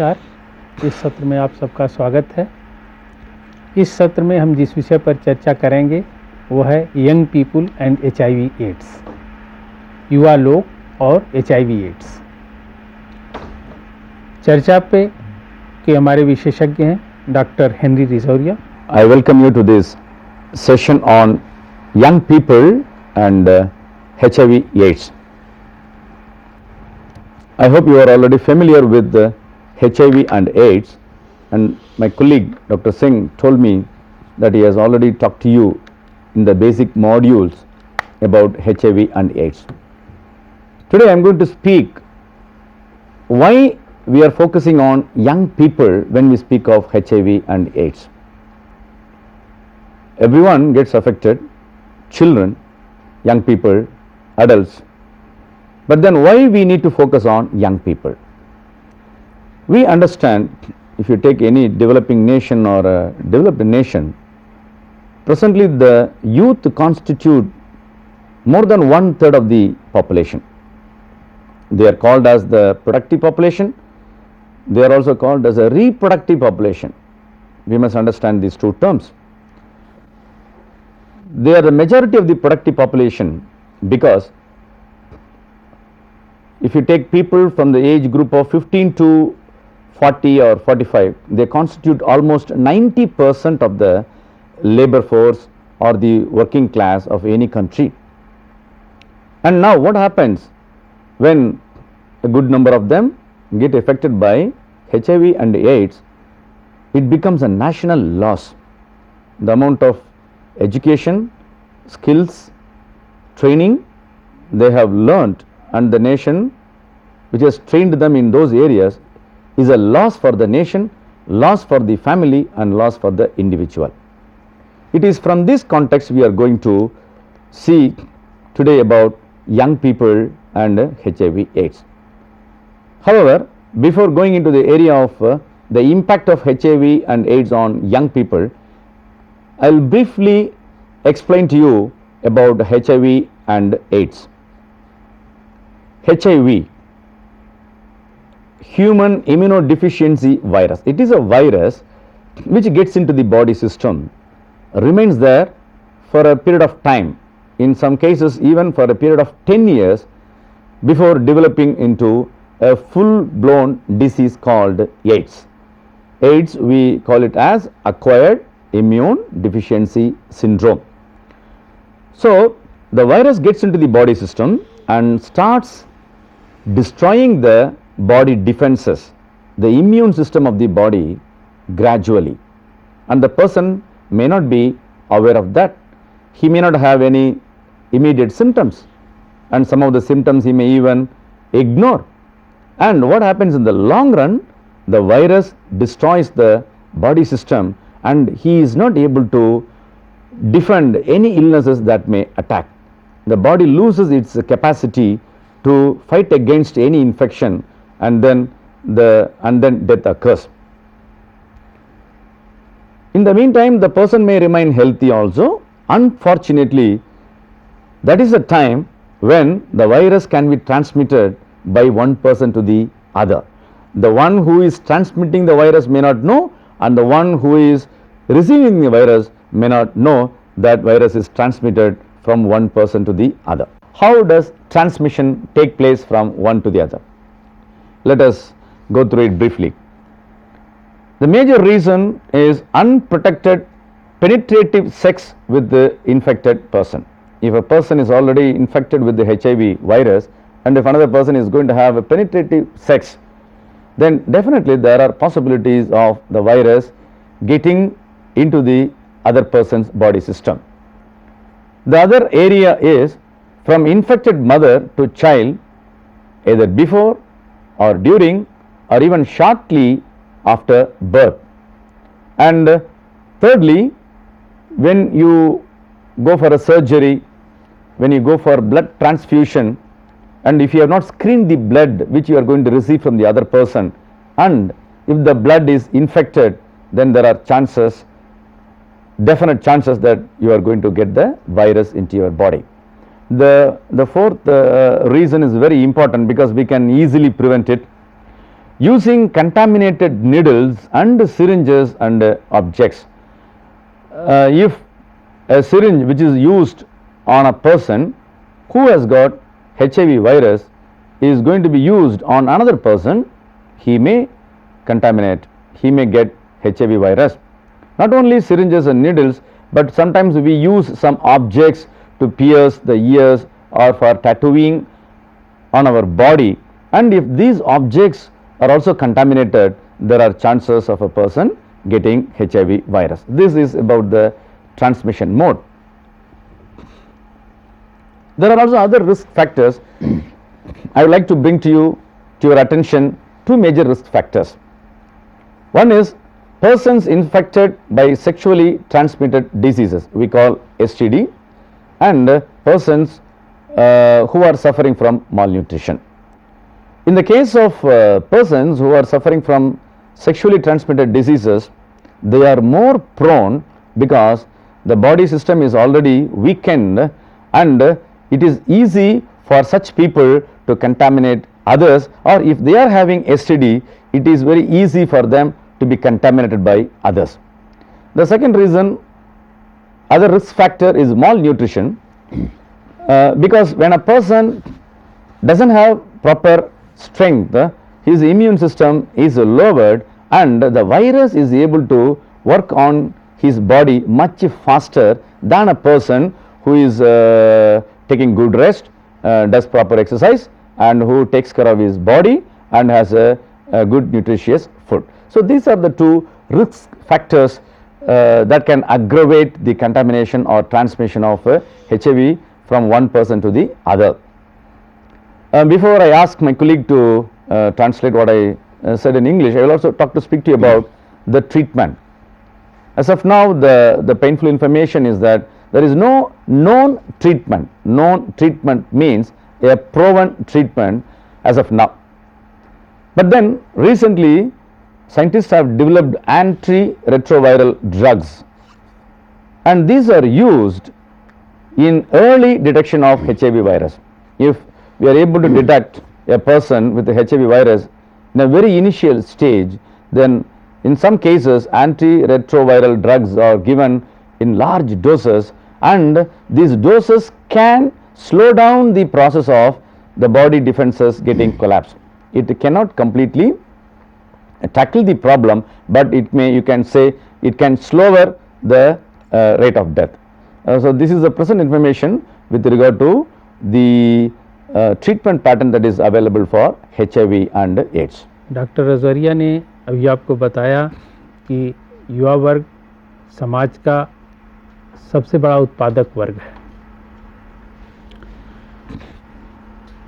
नमस्कार। इस सत्र में आप सबका स्वागत है। इस सत्र में हम जिस विषय पर चर्चा करेंगे वो है young people and HIV AIDS, युवा लोग और HIV एड्स। चर्चा पे के हमारे विशेषज्ञ हैं doctor Henry Rosaria. I welcome you to this session on young people and HIV AIDS. I hope you are already familiar with HIV and AIDS, and my colleague Dr. Singh told me that he has already talked to you in the basic modules about HIV and AIDS. Today I am going to speak why we are focusing on young people when we speak of HIV and AIDS. Everyone gets affected, children, young people, adults. But then why we need to focus on young people? We understand, if you take any developing nation or a developed nation, presently the youth constitute more than 1/3 of the population. They are called as the productive population. They are also called as a reproductive population. We must understand these two terms. They are the majority of the productive population because if you take people from the age group of 15 to 40 or 45, they constitute almost 90% of the labor force or the working class of any country. And now what happens when a good number of them get affected by HIV and AIDS? It becomes a national loss. The amount of education, skills, training they have learnt, and the nation which has trained them in those areas is a loss for the nation, loss for the family, and loss for the individual. It is from this context we are going to see today about young people and HIV AIDS. However, before going into the area of the impact of HIV and AIDS on young people, I will briefly explain to you about HIV and AIDS. HIV, human immunodeficiency virus. It is a virus which gets into the body system, remains there for a period of time, in some cases even for a period of 10 years before developing into a full-blown disease called AIDS. AIDS, we call it as acquired immune deficiency syndrome. So the virus gets into the body system and starts destroying the body defenses, the immune system of the body gradually, and the person may not be aware of that. He may not have any immediate symptoms, and some of the symptoms he may even ignore. And what happens in the long run, the virus destroys the body system and he is not able to defend any illnesses that may attack. The body loses its capacity to fight against any infection, and then death occurs. In the meantime, the person may remain healthy also. Unfortunately, that is the time when the virus can be transmitted by one person to the other. The one who is transmitting the virus may not know, and the one who is receiving the virus may not know that virus is transmitted from one person to the other. How does transmission take place from one to the other? Let us go through it briefly. The major reason is unprotected penetrative sex with the infected person. If a person is already infected with the HIV virus, and if another person is going to have a penetrative sex, then definitely there are possibilities of the virus getting into the other person's body system. The other area is from infected mother to child, either before or during or even shortly after birth. And thirdly, when you go for a surgery, when you go for blood transfusion, and if you have not screened the blood which you are going to receive from the other person, and if the blood is infected, then there are chances, definite chances, that you are going to get the virus into your body. The fourth reason is very important because we can easily prevent it. using contaminated needles and syringes and objects. If a syringe which is used on a person who has got HIV virus is going to be used on another person, he may contaminate, he may get HIV virus. Not only syringes and needles, but sometimes we use some objects to pierce the ears or for tattooing on our body, and if these objects are also contaminated, there are chances of a person getting HIV virus. This is about the transmission mode. There are also other risk factors. I would like to bring to your attention two major risk factors. One is persons infected by sexually transmitted diseases, we call STD, and persons who are suffering from malnutrition. In the case of persons who are suffering from sexually transmitted diseases, they are more prone because the body system is already weakened, and it is easy for such people to contaminate others, or if they are having STD, it is very easy for them to be contaminated by others. The second reason, other risk factor, is malnutrition, because when a person doesn't have proper strength, his immune system is lowered and the virus is able to work on his body much faster than a person who is taking good rest, does proper exercise, and who takes care of his body and has a good nutritious food. So these are the two risk factors that can aggravate the contamination or transmission of HIV from one person to the other. Before I ask my colleague to translate what I said in English, I will also speak to you about the treatment. As of now, the painful information is that there is no known treatment. Known treatment means a proven treatment as of now. But then recently, scientists have developed antiretroviral drugs, and these are used in early detection of HIV virus. If we are able to detect a person with the HIV virus in a very initial stage, then in some cases antiretroviral drugs are given in large doses, and these doses can slow down the process of the body defenses getting collapsed. It cannot completely tackle the problem, but it may, you can say, it can slower the rate of death. So this is the present information with regard to the treatment pattern that is available for HIV and AIDS. Doctor Rosaria ने अभी आपको बताया कि युवा वर्ग समाज का सबसे बड़ा उत्पादक वर्ग है।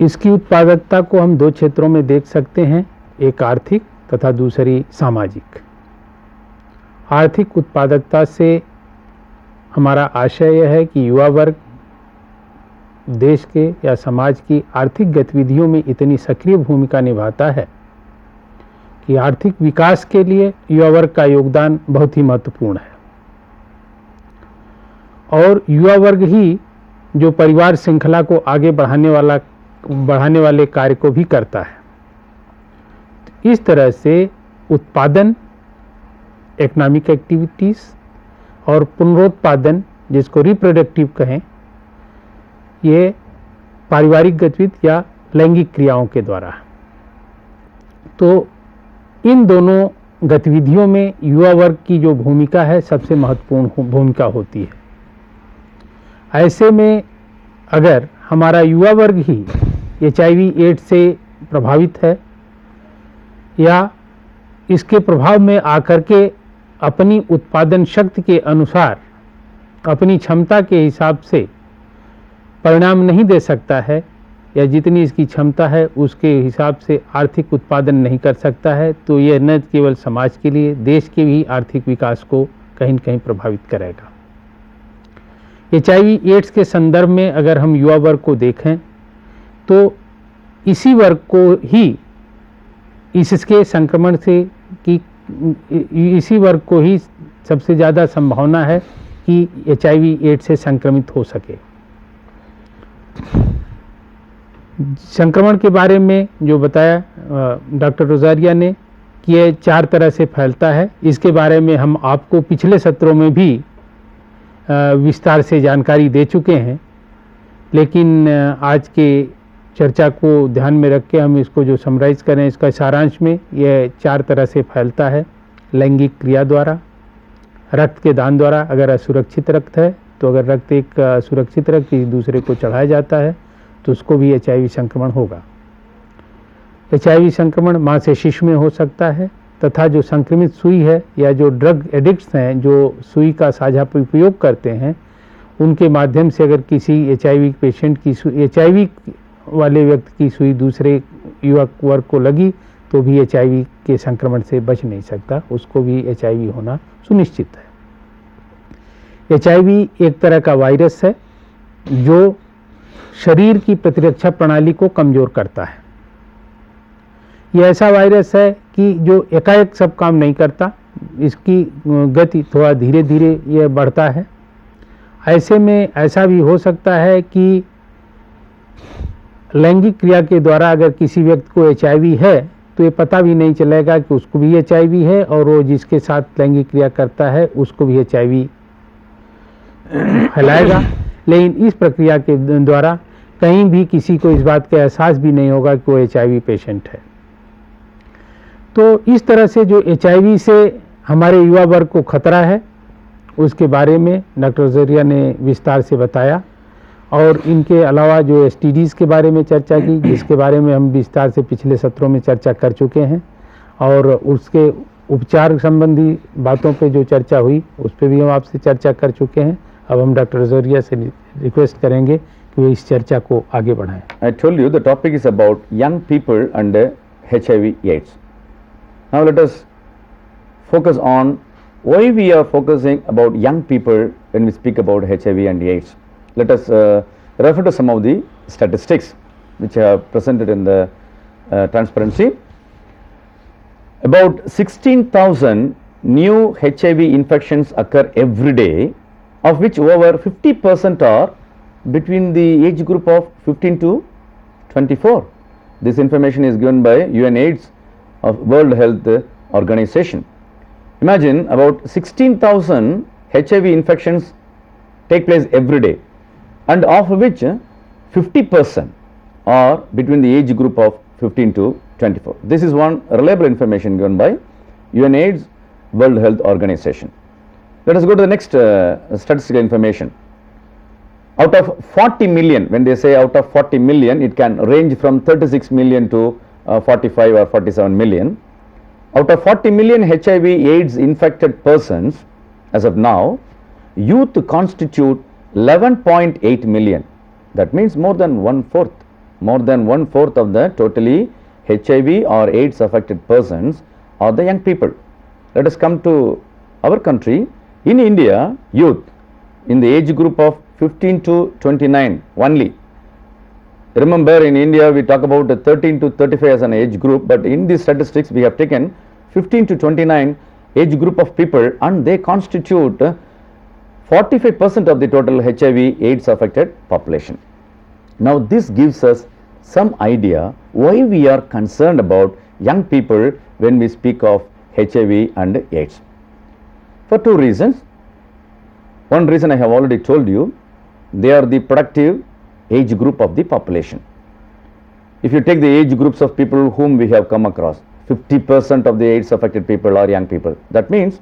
इसकी उत्पादकता को हम दो क्षेत्रों में देख सकते हैं, एक आर्थिक तथा दूसरी सामाजिक। आर्थिक उत्पादकता से हमारा आशय यह है कि युवा वर्ग देश के या समाज की आर्थिक गतिविधियों में इतनी सक्रिय भूमिका निभाता है कि आर्थिक विकास के लिए युवा वर्ग का योगदान बहुत ही महत्वपूर्ण है, और युवा वर्ग ही जो परिवार श्रृंखला को आगे बढ़ाने वाले कार्य को भी करता है। इस तरह से उत्पादन, इकोनॉमिक एक्टिविटीज़ और पुनरुत्पादन, जिसको रिप्रोडक्टिव कहें, ये पारिवारिक गतिविधि या लैंगिक क्रियाओं के द्वारा। तो इन दोनों गतिविधियों में युवा वर्ग की जो भूमिका है सबसे महत्वपूर्ण भूमिका होती है। ऐसे में अगर हमारा युवा वर्ग ही HIV एड्स से प्रभावित है या इसके प्रभाव में आकर के अपनी उत्पादन शक्ति के अनुसार, अपनी क्षमता के हिसाब से परिणाम नहीं दे सकता है, या जितनी इसकी क्षमता है उसके हिसाब से आर्थिक उत्पादन नहीं कर सकता है, तो यह न केवल समाज के लिए, देश के भी आर्थिक विकास को कहीं न कहीं प्रभावित करेगा। HIV एड्स के संदर्भ में अगर हम युवा वर्ग को देखें तो इसी वर्ग को ही इसके संक्रमण से इसी वर्ग को ही सबसे ज़्यादा संभावना है कि HIV एड्स से संक्रमित हो सके। संक्रमण के बारे में जो बताया डॉक्टर रोजारिया ने कि ये 4 तरह से फैलता है, इसके बारे में हम आपको पिछले सत्रों में भी विस्तार से जानकारी दे चुके हैं, लेकिन आज के चर्चा को ध्यान में रख के हम इसको जो समराइज करें, इसका सारांश में यह 4 तरह से फैलता है। लैंगिक क्रिया द्वारा, रक्त के दान द्वारा, अगर असुरक्षित रक्त है तो अगर रक्त एक सुरक्षित रक्त किसी दूसरे को चढ़ाया जाता है तो उसको भी HIV संक्रमण होगा। HIV संक्रमण माँ से शिशु में हो सकता है, तथा जो संक्रमित सुई है या जो ड्रग एडिक्ट्स हैं जो सुई का साझा उपयोग करते हैं, उनके माध्यम से अगर किसी HIV पेशेंट की HIV वाले व्यक्ति की सुई दूसरे युवक वर्ग को लगी तो भी HIV के संक्रमण से बच नहीं सकता, उसको भी HIV होना सुनिश्चित है। HIV एक तरह का वायरस है जो शरीर की प्रतिरक्षा प्रणाली को कमजोर करता है। यह ऐसा वायरस है कि जो एकाएक सब काम नहीं करता, इसकी गति थोड़ा धीरे धीरे यह बढ़ता है। ऐसे में ऐसा भी हो सकता है कि लैंगिक क्रिया के द्वारा अगर किसी व्यक्ति को HIV है तो ये पता भी नहीं चलेगा कि उसको भी HIV है, और वो जिसके साथ लैंगिक क्रिया करता है उसको भी HIV फैलाएगा। लेकिन इस प्रक्रिया के द्वारा कहीं भी किसी को इस बात का एहसास भी नहीं होगा कि वो HIV पेशेंट है। तो इस तरह से जो HIV से हमारे युवा वर्ग को खतरा है, उसके बारे में डॉक्टर जरिया ने विस्तार से बताया, और इनके अलावा जो STDs के बारे में चर्चा की, जिसके बारे में हम विस्तार से पिछले सत्रों में चर्चा कर चुके हैं, और उसके उपचार संबंधी बातों पे जो चर्चा हुई उस पर भी हम आपसे चर्चा कर चुके हैं। अब हम डॉक्टर जरिया से रिक्वेस्ट करेंगे कि वे इस चर्चा को आगे बढ़ाएं। I told you the topic is about young people and HIV/AIDS. Now let us focus on why we are focusing about young people when we speak about HIV and AIDS. Let us refer to some of the statistics which I have presented in the transparency. About 16,000 new HIV infections occur every day, of which over 50% are between the age group of 15 to 24. This information is given by UNAIDS of World Health Organization. Imagine about 16,000 HIV infections take place every day, and of which 50% are between the age group of 15 to 24. This is one reliable information given by UNAIDS World Health Organization. Let us go to the next statistical information. Out of 40 million, when they say out of 40 million, it can range from 36 million to 45 or 47 million. Out of 40 million HIV/AIDS infected persons, as of now, youth constitute 11.8 million. That means more than one-fourth of the totally HIV or AIDS affected persons are the young people. Let us come to our country. In India, youth in the age group of 15 to 29 only. Remember, in India we talk about 13 to 35 as an age group, but in these statistics we have taken 15 to 29 age group of people, and they constitute 45% of the total HIV/AIDS affected population. Now this gives us some idea why we are concerned about young people when we speak of HIV and AIDS. For two reasons. One reason I have already told you, they are the productive age group of the population. If you take the age groups of people whom we have come across, 50% of the AIDS affected people are young people. That means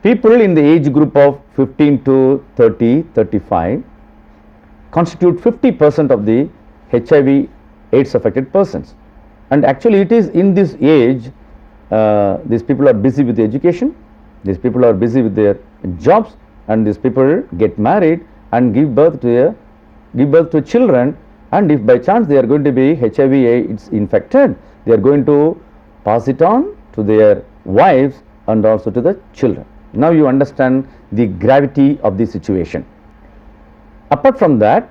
people in the age group of 15 to 30, 35 constitute 50% of the HIV/AIDS affected persons. And actually it is in this age, these people are busy with education, these people are busy with their jobs, and these people get married and give birth to children, and if by chance they are going to be HIV/AIDS infected, they are going to pass it on to their wives and also to the children. Now you understand the gravity of the situation. Apart from that,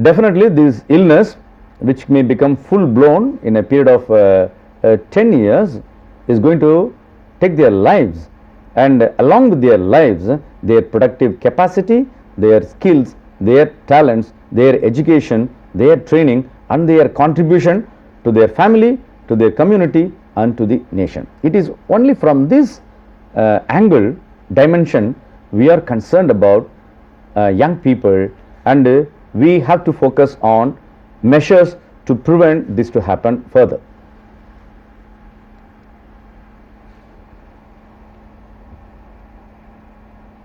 definitely this illness, which may become full blown in a period of 10 years, is going to take their lives, and along with their lives, their productive capacity, their skills their talents, their education, their training and their contribution to their family, to their community and to the nation. It is only from this angle, dimension, we are concerned about young people, and we have to focus on measures to prevent this to happen further.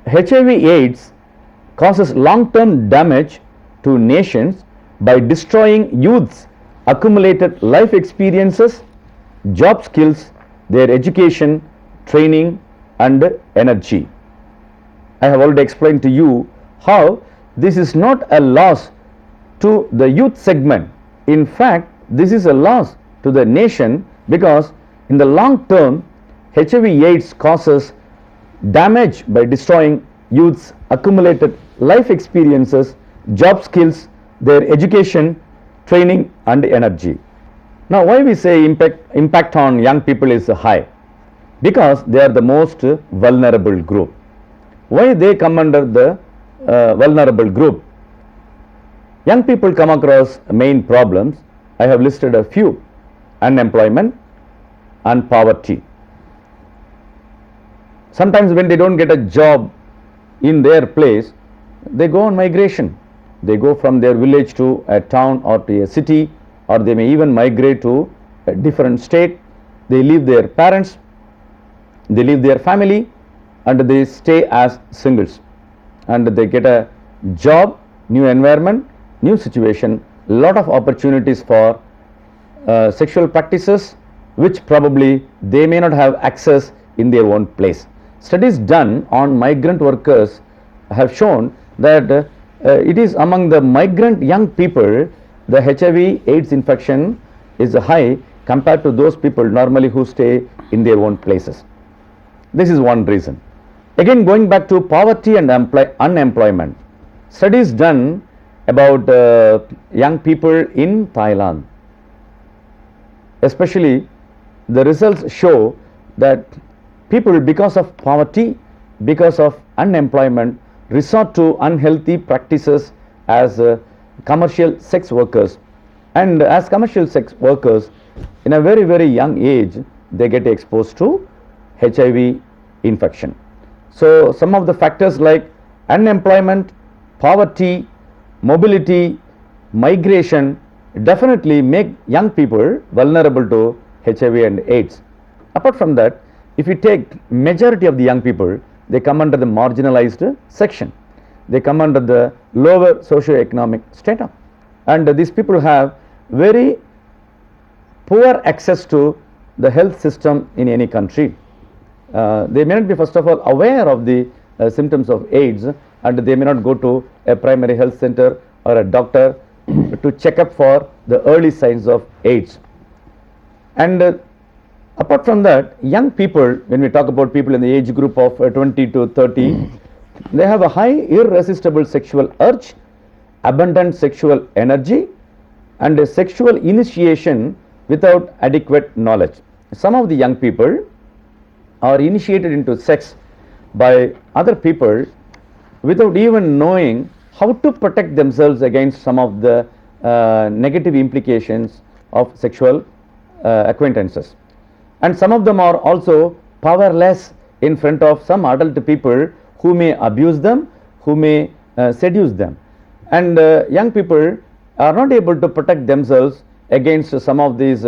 HIV/AIDS causes long-term damage to nations by destroying youth's accumulated life experiences, job skills, their education, training and energy. I have already explained to you how this is not a loss to the youth segment. In fact, this is a loss to the nation, because in the long term HIV/AIDS causes damage by destroying youth's accumulated life experiences, job skills, their education, training and energy. Now, why we say impact on young people is high? Because they are the most vulnerable group. Why they come under the vulnerable group? Young people come across main problems. I have listed a few: unemployment and poverty. Sometimes when they don't get a job in their place, they go on migration. They go from their village to a town or to a city, or they may even migrate to a different state. They leave their parents, they leave their family and they stay as singles, and they get a job, new environment, new situation, lot of opportunities for sexual practices which probably they may not have access in their own place. Studies done on migrant workers have shown that it is among the migrant young people the HIV/AIDS infection is high compared to those people normally who stay in their own places. This is one reason. Again, going back to poverty and unemployment, studies done about young people in Thailand, especially, the results show that people, because of poverty, because of unemployment, resort to unhealthy practices as commercial sex workers, and as commercial sex workers in a very young age they get exposed to HIV infection. So some of the factors like unemployment, poverty, mobility, migration definitely make young people vulnerable to HIV and AIDS. Apart from that, if you take majority of the young people, they come under the marginalized section. They come under the lower socio-economic strata, and these people have very poor access to the health system in any country. They may not be, first of all, aware of the symptoms of AIDS, and they may not go to a primary health center or a doctor to check up for the early signs of AIDS. And apart from that, young people, when we talk about people in the age group of 20 to 30, they have a high irresistible sexual urge, abundant sexual energy and a sexual initiation without adequate knowledge. Some of the young people are initiated into sex by other people without even knowing how to protect themselves against some of the negative implications of sexual acquaintances. And some of them are also powerless in front of some adult people who may abuse them, who may seduce them. And young people are not able to protect themselves against some of these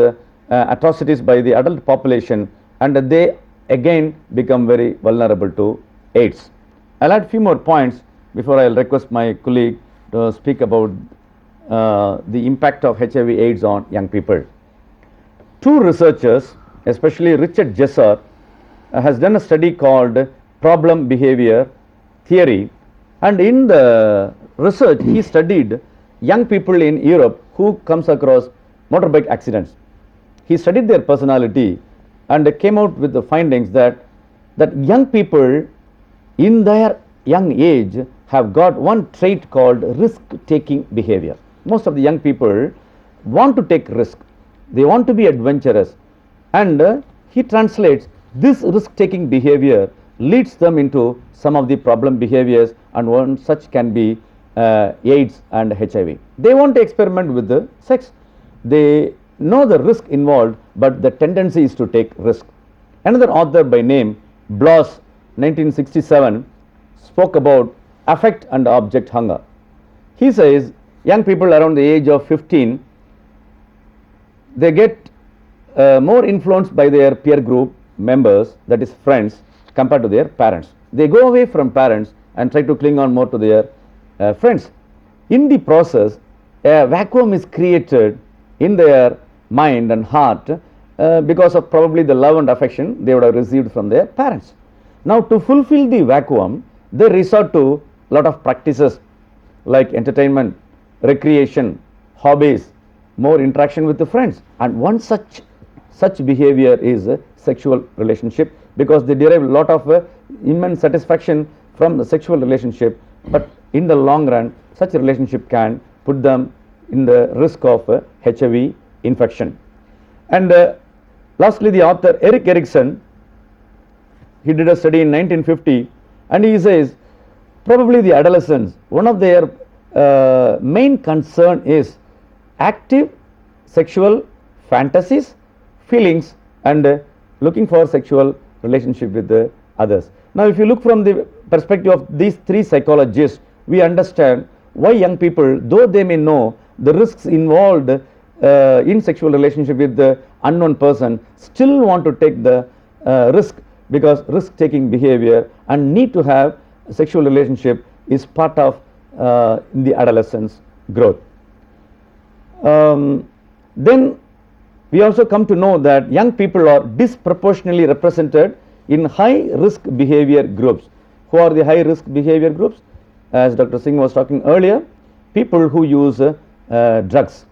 atrocities by the adult population, and they again become very vulnerable to AIDS. I'll add a few more points before I'll request my colleague to speak about the impact of HIV/AIDS on young people. Two researchers, especially Richard Jesser, has done a study called problem behavior theory, and in the research he studied young people in Europe who comes across motorbike accidents. He studied their personality and came out with the findings that young people in their young age have got one trait called risk-taking behavior. Most of the young people want to take risk, they want to be adventurous, and he translates this risk-taking behavior leads them into some of the problem behaviors, and one such can be AIDS and HIV. They want to experiment with the sex. They know the risk involved, but the tendency is to take risk. Another author by name Bloss, 1967, spoke about affect and object hunger. He says young people around the age of 15, they get more influenced by their peer group members, that is friends, compared to their parents. They go away from parents and try to cling on more to their friends. In the process, a vacuum is created in their mind and heart because of probably the love and affection they would have received from their parents. Now, to fulfill the vacuum, they resort to a lot of practices like entertainment, recreation, hobbies, more interaction with the friends, and one such behavior is a sexual relationship, because they derive a lot of immense satisfaction from the sexual relationship, but in the long run such a relationship can put them in the risk of HIV infection. And lastly, the author Erik Erikson, he did a study in 1950, and he says probably the adolescents, one of their main concern is active sexual fantasies, feelings, and looking for sexual relationship with the others. Now, if you look from the perspective of these three psychologists, we understand why young people, though they may know the risks involved in sexual relationship with the unknown person, still want to take the risk, because risk taking behavior and need to have a sexual relationship is part of the adolescence growth. Then we also come to know that young people are disproportionately represented in high risk behavior groups. Who are the high risk behavior groups? As Dr. Singh was talking earlier, people who use drugs,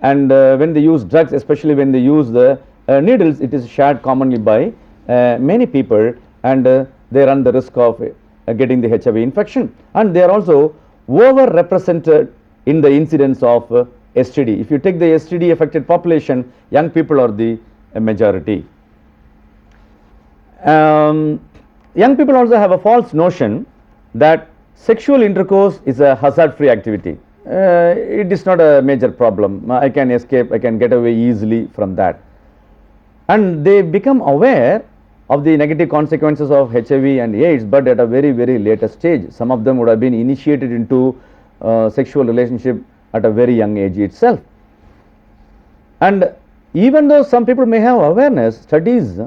and when they use drugs, especially when they use the needles, it is shared commonly by many people, and they run the risk of getting the HIV infection, and they are also over represented in the incidence of STD. If you take the STD affected population, young people are the majority. Young people also have a false notion that sexual intercourse is a hazard free activity. It is not a major problem. I can escape, I can get away easily from that. And they become aware of the negative consequences of HIV and AIDS, but at a very, very later stage. Some of them would have been initiated into sexual relationship at a very young age itself. And even though some people may have awareness, studies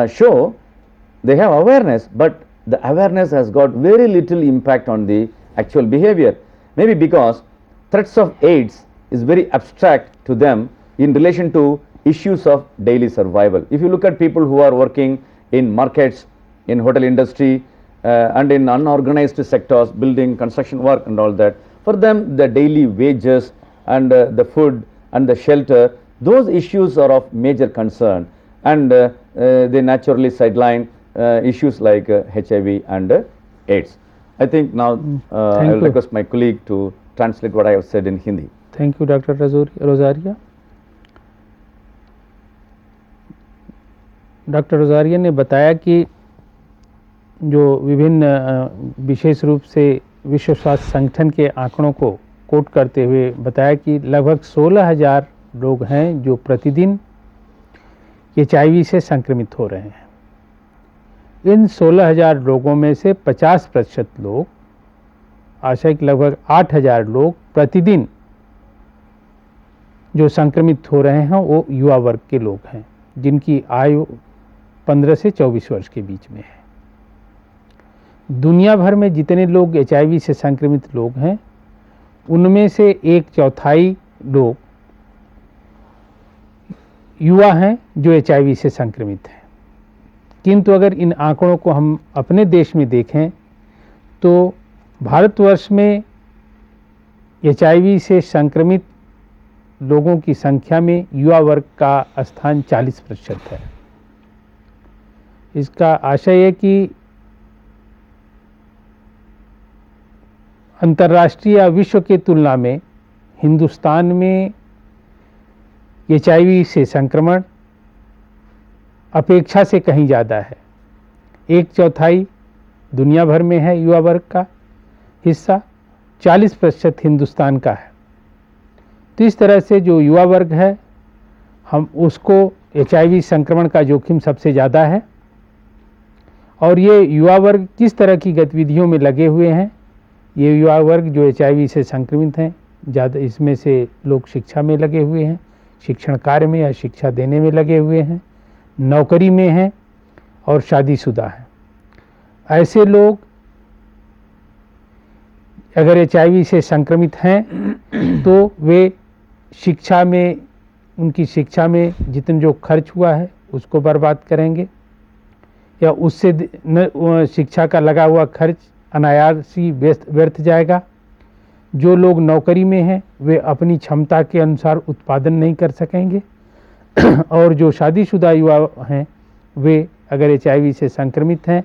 show they have awareness, but the awareness has got very little impact on the actual behavior. Maybe because threats of AIDS is very abstract to them in relation to issues of daily survival. If you look at people who are working in markets, in hotel industry, and in unorganized sectors, building, construction work and all that, for them the daily wages and the food and the shelter, those issues are of major concern, and they naturally sideline issues like HIV and AIDS. I think now I will request my colleague to translate what I have said in Hindi. Thank you, Dr. Rosaria. Doctor Rosaria ने बताया कि जो विभिन्न विशेष रूप से विश्व स्वास्थ्य संगठन के आंकड़ों को कोट करते हुए बताया कि लगभग 16,000 लोग हैं जो प्रतिदिन HIV से संक्रमित हो रहे हैं। इन 16,000 लोगों में से 50% लोग, आशा कि लगभग 8,000 लोग प्रतिदिन जो संक्रमित हो रहे हैं वो युवा वर्ग के लोग हैं, जिनकी आयु 15 से 24 वर्ष के बीच में है। दुनिया भर में जितने लोग HIV से संक्रमित लोग हैं, उनमें से 1/4 लोग युवा हैं जो HIV से संक्रमित हैं। किंतु अगर इन आंकड़ों को हम अपने देश में देखें तो भारतवर्ष में HIV से संक्रमित लोगों की संख्या में युवा वर्ग का स्थान 40% है। इसका आशय है कि अंतर्राष्ट्रीय या विश्व के तुलना में हिंदुस्तान में HIV से संक्रमण अपेक्षा से कहीं ज़्यादा है। 1/4 दुनिया भर में है युवा वर्ग का हिस्सा, 40% हिंदुस्तान का है। तो इस तरह से जो युवा वर्ग है हम उसको HIV संक्रमण का जोखिम सबसे ज़्यादा है। और ये युवा वर्ग किस तरह की गतिविधियों में लगे हुए हैं? ये युवा वर्ग जो HIV से संक्रमित हैं, ज़्यादा इसमें से लोग शिक्षा में लगे हुए हैं, शिक्षण कार्य में या शिक्षा देने में लगे हुए हैं, नौकरी में हैं और शादीशुदा हैं। ऐसे लोग अगर HIV से संक्रमित हैं तो वे शिक्षा में, उनकी शिक्षा में जितना जो खर्च हुआ है उसको बर्बाद करेंगे या उससे शिक्षा का लगा हुआ खर्च अनायास ही व्यर्थ जाएगा। जो लोग नौकरी में हैं वे अपनी क्षमता के अनुसार उत्पादन नहीं कर सकेंगे और जो शादीशुदा युवा हैं वे अगर HIV से संक्रमित हैं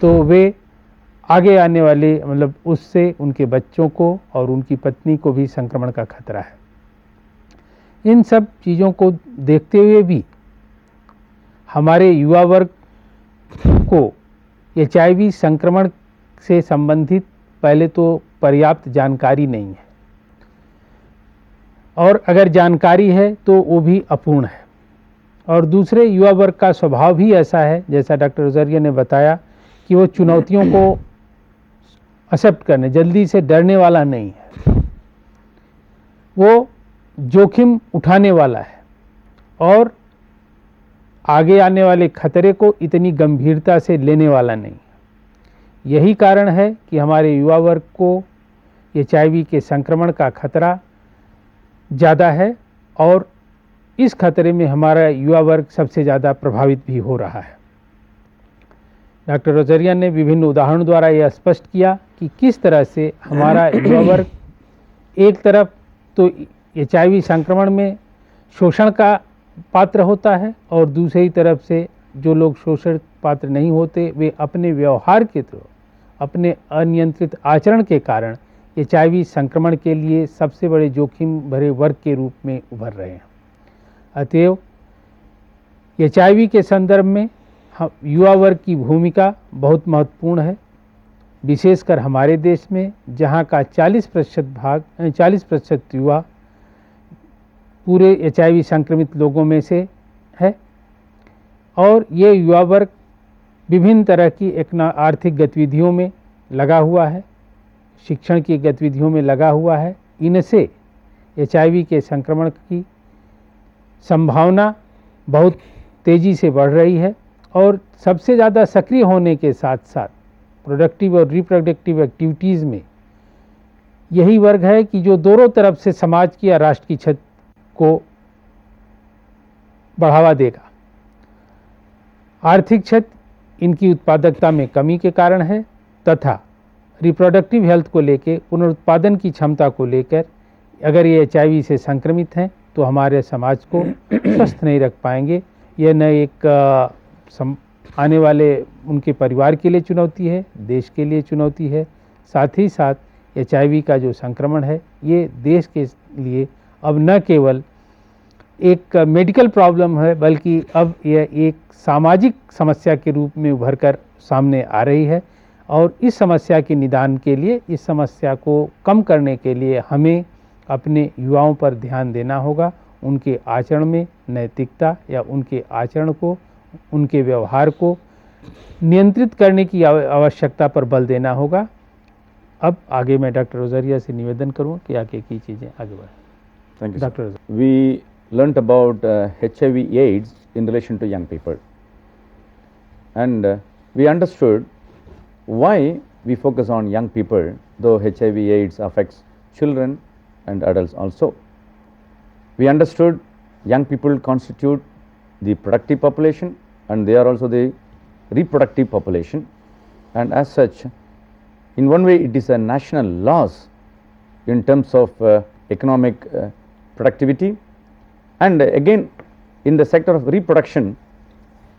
तो वे आगे आने वाले मतलब उससे उनके बच्चों को और उनकी पत्नी को भी संक्रमण का खतरा है। इन सब चीज़ों को देखते हुए भी हमारे युवा वर्ग को HIV संक्रमण से संबंधित पहले तो पर्याप्त जानकारी नहीं है और अगर जानकारी है तो वो भी अपूर्ण है। और दूसरे युवा वर्ग का स्वभाव भी ऐसा है, जैसा डॉक्टर रोजरिया ने बताया, कि वो चुनौतियों को एक्सेप्ट करने, जल्दी से डरने वाला नहीं है, वो जोखिम उठाने वाला है और आगे आने वाले खतरे को इतनी गंभीरता से लेने वाला नहीं। यही कारण है कि हमारे युवा वर्ग को HIV के संक्रमण का खतरा ज़्यादा है और इस खतरे में हमारा युवा वर्ग सबसे ज़्यादा प्रभावित भी हो रहा है। डॉक्टर रोजरिया ने विभिन्न उदाहरणों द्वारा यह स्पष्ट किया कि किस तरह से हमारा युवा वर्ग एक तरफ तो HIV संक्रमण में शोषण का पात्र होता है और दूसरी तरफ से जो लोग शोषण पात्र नहीं होते वे अपने व्यवहार के थ्रू, अपने अनियंत्रित आचरण के कारण HIV संक्रमण के लिए सबसे बड़े जोखिम भरे वर्ग के रूप में उभर रहे हैं। अतएव HIV के संदर्भ में युवा वर्ग की भूमिका बहुत महत्वपूर्ण है, विशेषकर हमारे देश में जहां का 40% युवा पूरे HIV संक्रमित लोगों में से है और ये युवा वर्ग विभिन्न तरह की आर्थिक गतिविधियों में लगा हुआ है, शिक्षण की गतिविधियों में लगा हुआ है। इनसे HIV के संक्रमण की संभावना बहुत तेज़ी से बढ़ रही है और सबसे ज़्यादा सक्रिय होने के साथ साथ प्रोडक्टिव और रिप्रोडक्टिव एक्टिविटीज़ में यही वर्ग है कि जो दोनों तरफ से समाज की या राष्ट्र की छत को बढ़ावा देगा। आर्थिक क्षत इनकी उत्पादकता में कमी के कारण है तथा रिप्रोडक्टिव हेल्थ को लेकर, पुनरुत्पादन की क्षमता को लेकर अगर ये HIV से संक्रमित हैं तो हमारे समाज को स्वस्थ नहीं रख पाएंगे। यह न एक आने वाले उनके परिवार के लिए चुनौती है, देश के लिए चुनौती है, साथ ही साथ HIV का जो संक्रमण है ये देश के लिए अब न केवल एक मेडिकल प्रॉब्लम है बल्कि अब यह एक सामाजिक समस्या के रूप में उभर कर सामने आ रही है। और इस समस्या के निदान के लिए, इस समस्या को कम करने के लिए हमें अपने युवाओं पर ध्यान देना होगा, उनके आचरण में नैतिकता या उनके आचरण को, उनके व्यवहार को नियंत्रित करने की आवश्यकता पर बल देना होगा। अब आगे मैं डॉक्टर रोजरिया से निवेदन करूँ कि आगे की चीज़ें आगे बढ़ें। Thank you, Dr. sir. We learnt about HIV/AIDS in relation to young people, and we understood why we focus on young people, though HIV/AIDS affects children and adults also. We understood young people constitute the productive population and they are also the reproductive population, and as such, in one way it is a national loss in terms of economic productivity, and again in the sector of reproduction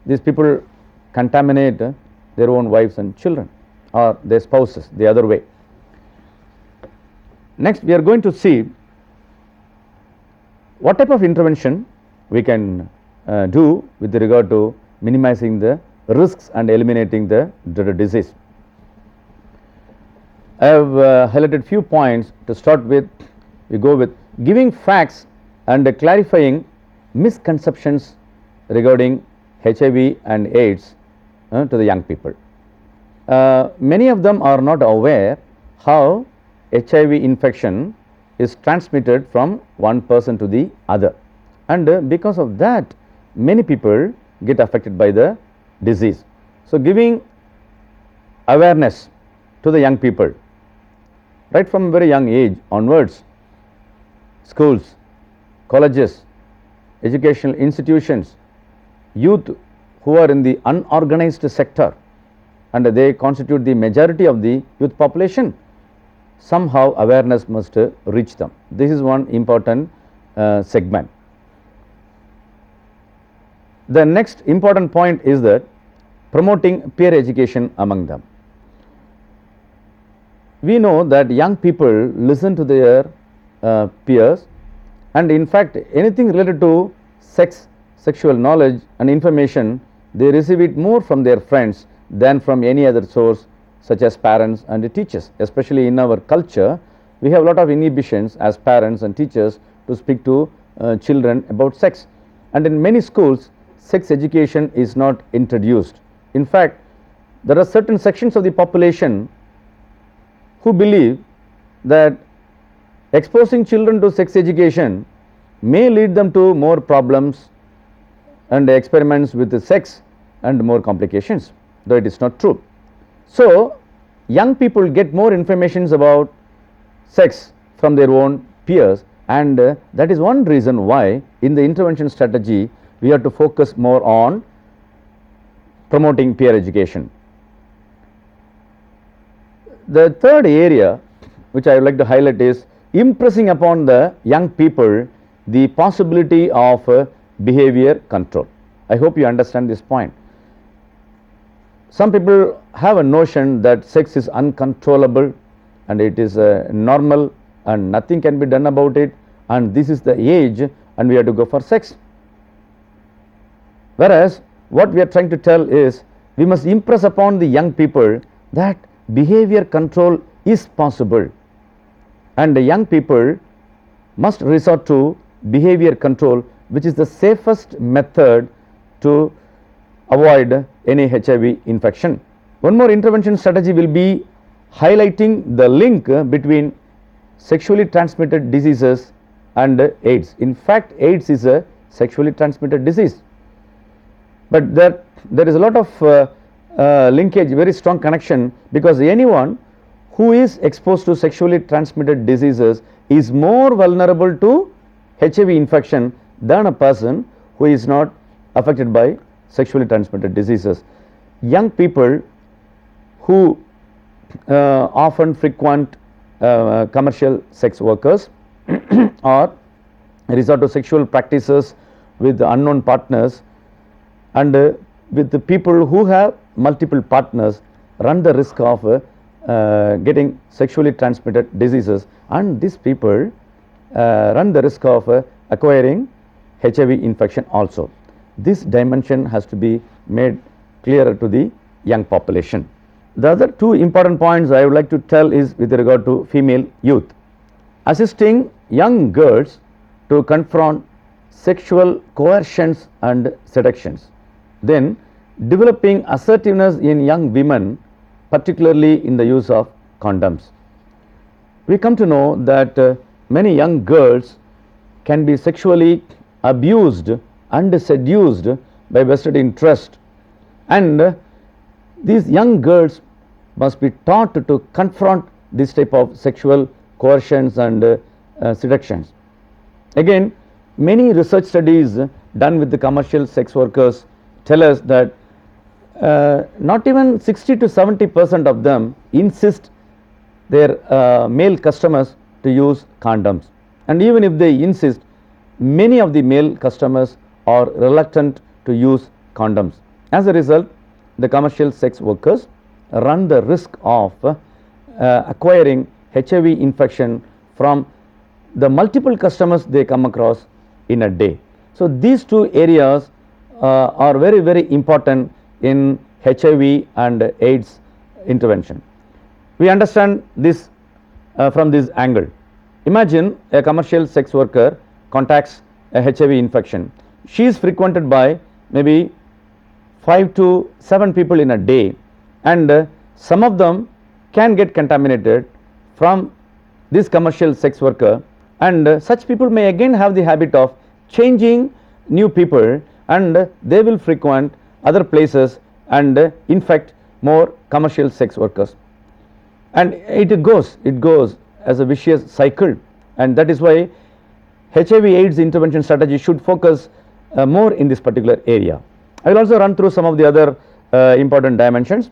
these people contaminate their own wives and children or their spouses the other way. Next we are going to see what type of intervention we can do with regard to minimizing the risks and eliminating the dreaded disease. I have highlighted few points. To start with, we go with giving facts and clarifying misconceptions regarding HIV and AIDS to the young people. Many of them are not aware how HIV infection is transmitted from one person to the other, and because of that many people get affected by the disease. So, giving awareness to the young people right from very young age onwards, schools, colleges, educational institutions, youth who are in the unorganized sector, and they constitute the majority of the youth population, somehow awareness must reach them. This is one important segment. The next important point is that promoting peer education among them. We know that young people listen to their peers, and in fact anything related to sex, sexual knowledge and information, they receive it more from their friends than from any other source such as parents and teachers. Especially in our culture, we have a lot of inhibitions as parents and teachers to speak to children about sex, and in many schools sex education is not introduced. In fact, there are certain sections of the population who believe that exposing children to sex education may lead them to more problems and experiments with the sex and more complications, though it is not true. So, young people get more information about sex from their own peers, and that is one reason why in the intervention strategy we have to focus more on promoting peer education. The third area which I would like to highlight is impressing upon the young people the possibility of behavior control. I hope you understand this point. Some people have a notion that sex is uncontrollable and it is normal and nothing can be done about it, and this is the age and we have to go for sex. Whereas what we are trying to tell is we must impress upon the young people that behavior control is possible, and the young people must resort to behavior control, which is the safest method to avoid any HIV infection. One more intervention strategy will be highlighting the link between sexually transmitted diseases and AIDS. In fact, AIDS is a sexually transmitted disease, but there is a lot of linkage, very strong connection, because anyone who is exposed to sexually transmitted diseases is more vulnerable to HIV infection than a person who is not affected by sexually transmitted diseases. Young people who often frequent commercial sex workers or resort to sexual practices with unknown partners, and with the people who have multiple partners run the risk of getting sexually transmitted diseases, and these people run the risk of acquiring HIV infection also. This dimension has to be made clearer to the young population. The other two important points I would like to tell is with regard to female youth. Assisting young girls to confront sexual coercions and seductions. Then developing assertiveness in young women, particularly in the use of condoms. We come to know that many young girls can be sexually abused and seduced by vested interest, and these young girls must be taught to confront this type of sexual coercions and seductions. Again, many research studies done with the commercial sex workers tell us that not even 60 to 70% of them insist their male customers to use condoms, and even if they insist, many of the male customers are reluctant to use condoms. As a result, the commercial sex workers run the risk of acquiring HIV infection from the multiple customers they come across in a day. So, these two areas are very important in HIV and AIDS intervention. We understand this from this angle. Imagine a commercial sex worker contacts a HIV infection. She is frequented by maybe 5 to 7 people in a day, and some of them can get contaminated from this commercial sex worker, and such people may again have the habit of changing new people, and they will frequent other places and infect more commercial sex workers, and it goes as a vicious cycle. And that is why HIV AIDS intervention strategy should focus more in this particular area. I will also run through some of the other important dimensions.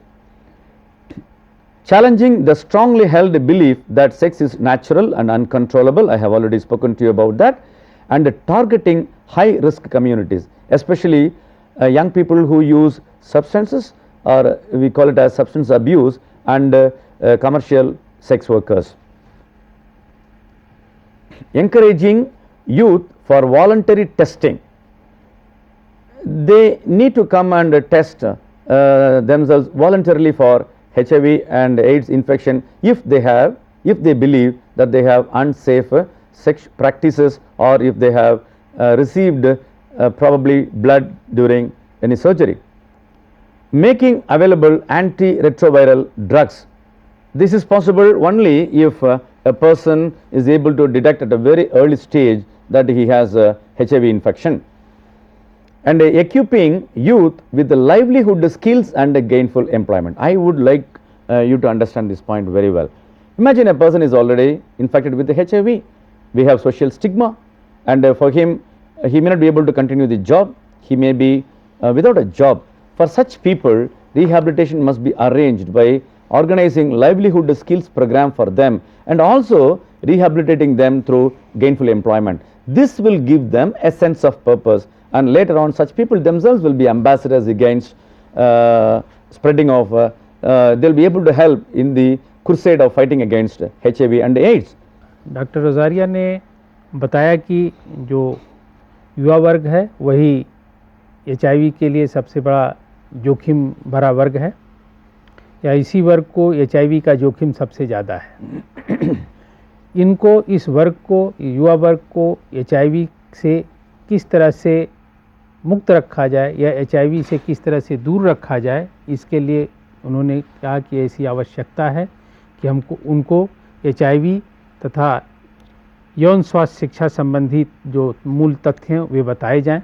Challenging the strongly held belief that sex is natural and uncontrollable, I have already spoken to you about that, and targeting high risk communities, especially young people who use substances, or we call it as substance abuse, and commercial sex workers. Encouraging youth for voluntary testing. They need to come and test themselves voluntarily for HIV and AIDS infection if they believe that they have unsafe sex practices, or if they have received probably blood during any surgery. Making available antiretroviral drugs. This is possible only if a person is able to detect at a very early stage that he has a HIV infection. And equipping youth with the livelihood skills and gainful employment. I would like you to understand this point very well. Imagine a person is already infected with the HIV. We have social stigma, and for him, he may not be able to continue the job. He may be without a job. For such people, rehabilitation must be arranged by organizing livelihood skills program for them, and also rehabilitating them through gainful employment. This will give them a sense of purpose, and later on such people themselves will be ambassadors against spreading of, they will be able to help in the crusade of fighting against HIV and AIDS. Doctor Rosaria ने बताया कि जो युवा वर्ग है वही HIV के लिए सबसे बड़ा जोखिम भरा वर्ग है, या इसी वर्ग को HIV का जोखिम सबसे ज़्यादा है। इनको, इस वर्ग को, युवा वर्ग को HIV से किस तरह से मुक्त रखा जाए या HIV से किस तरह से दूर रखा जाए, इसके लिए उन्होंने कहा कि ऐसी आवश्यकता है कि हमको उनको HIV तथा यौन स्वास्थ्य शिक्षा संबंधित जो मूल तथ्य हैं वे बताए जाएं।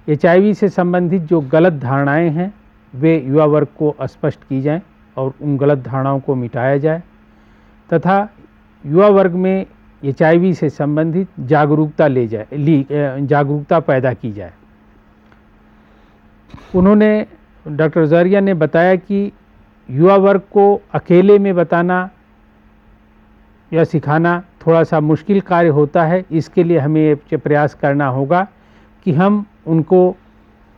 HIV से संबंधित जो गलत धारणाएं हैं वे युवा वर्ग को स्पष्ट की जाएं और उन गलत धारणाओं को मिटाया जाए, तथा युवा वर्ग में HIV से संबंधित जागरूकता पैदा की जाए। उन्होंने, डॉक्टर रोजारिया ने बताया कि युवा वर्ग को अकेले में बताना या सिखाना थोड़ा सा मुश्किल कार्य होता है। इसके लिए हमें प्रयास करना होगा कि हम उनको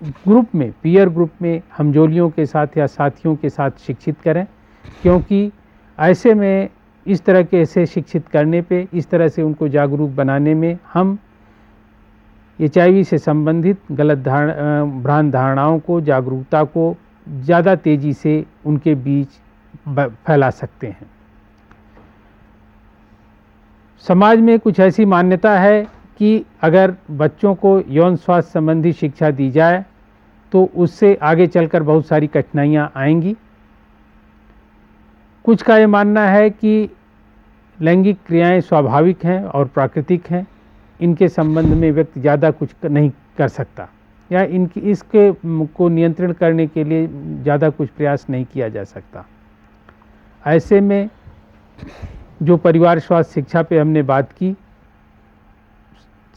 ग्रुप में, पीयर ग्रुप में हमजोलियों के साथ या साथियों के साथ शिक्षित करें, क्योंकि ऐसे में इस तरह के ऐसे शिक्षित करने पे, इस तरह से उनको जागरूक बनाने में हम HIV से संबंधित गलत भ्रांत धारणाओं को, जागरूकता को ज़्यादा तेज़ी से उनके बीच फैला सकते हैं। समाज में कुछ ऐसी मान्यता है कि अगर बच्चों को यौन स्वास्थ्य संबंधी शिक्षा दी जाए तो उससे आगे चलकर बहुत सारी कठिनाइयाँ आएंगी। कुछ का ये मानना है कि लैंगिक क्रियाएं स्वाभाविक हैं और प्राकृतिक हैं, इनके संबंध में व्यक्ति ज़्यादा कुछ नहीं कर सकता, या इसके को नियंत्रण करने के लिए ज़्यादा कुछ प्रयास नहीं किया जा सकता। ऐसे में जो परिवार स्वास्थ्य शिक्षा पे हमने बात की,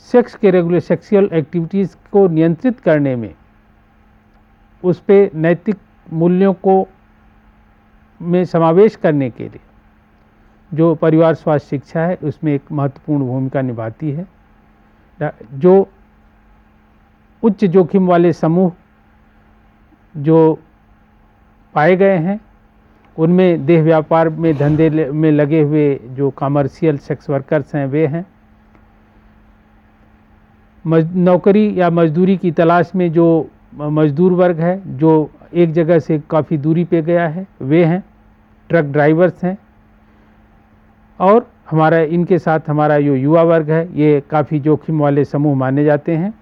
सेक्सुअल एक्टिविटीज़ को नियंत्रित करने में, उस पे नैतिक मूल्यों को में समावेश करने के लिए जो परिवार स्वास्थ्य शिक्षा है उसमें एक महत्वपूर्ण भूमिका निभाती है। जो उच्च जोखिम वाले समूह जो पाए गए हैं उनमें देह व्यापार में धंधे में लगे हुए जो कमर्शियल सेक्स वर्कर्स हैं वे हैं। नौकरी या मजदूरी की तलाश में जो मजदूर वर्ग है जो एक जगह से काफ़ी दूरी पे गया है वे हैं। ट्रक ड्राइवर्स हैं, और हमारा इनके साथ हमारा जो युवा वर्ग है ये काफ़ी जोखिम वाले समूह माने जाते हैं।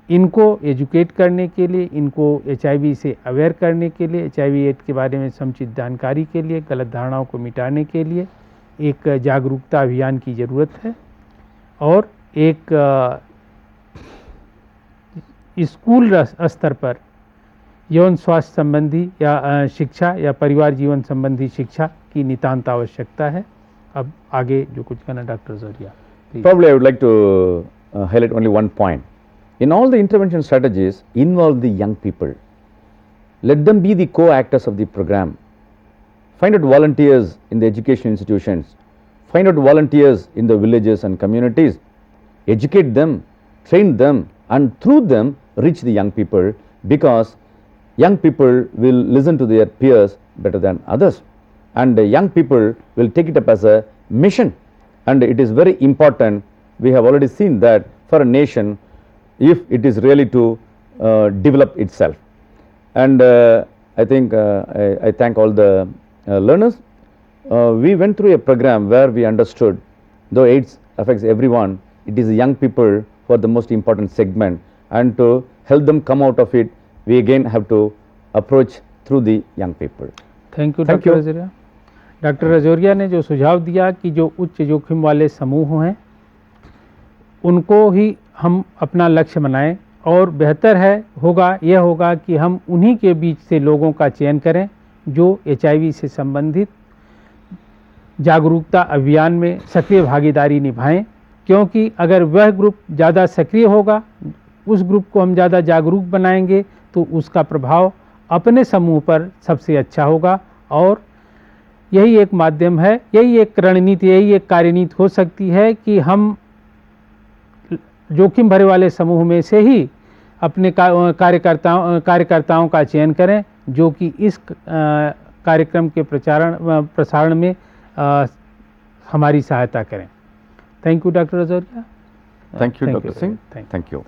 इनको एजुकेट करने के लिए, इनको HIV से अवेयर करने के लिए, HIV एड्स के बारे में समुचित जानकारी के लिए, गलत धारणाओं को मिटाने के लिए एक जागरूकता अभियान की ज़रूरत है। और एक स्कूल स्तर पर यौन स्वास्थ्य संबंधी या शिक्षा या परिवार जीवन संबंधी शिक्षा की नितांत आवश्यकता है। अब आगे जो कुछ कहना doctor Rajauria. Probably I would like to highlight only one point. In all the intervention strategies, involve the young people. Let them be the co-actors of the program. Find out volunteers in the education institutions. Find out volunteers in the villages and communities. Educate them, train them, and through them reach the young people, because young people will listen to their peers better than others, and the young people will take it up as a mission. And it is very important. We have already seen that for a nation, if it is really to develop itself. And I think I thank all the learners. We went through a program where we understood, though AIDS affects everyone, it is the young people who are the most important segment, and to help them come out of it, we again have to approach through the young people. Thank you doctor Rosaria. Doctor Rosaria ने जो सुझाव दिया कि जो उच्च जोखिम वाले समूह हैं उनको ही हम अपना लक्ष्य बनाएं, और बेहतर यह होगा कि हम उन्हीं के बीच से लोगों का चयन करें जो HIV से संबंधित जागरूकता अभियान में सक्रिय भागीदारी निभाएं, क्योंकि अगर वह ग्रुप ज़्यादा सक्रिय होगा, उस ग्रुप को हम ज़्यादा जागरूक बनाएंगे तो उसका प्रभाव अपने समूह पर सबसे अच्छा होगा। और यही एक माध्यम है, यही एक रणनीति, यही एक कार्यनीति हो सकती है कि हम जोखिम भरे वाले समूह में से ही अपने कार्यकर्ताओं का चयन करें जो कि इस कार्यक्रम के प्रसारण में हमारी सहायता करें। Thank you doctor Rosaria. Thank you, Dr. Singh. Thank you.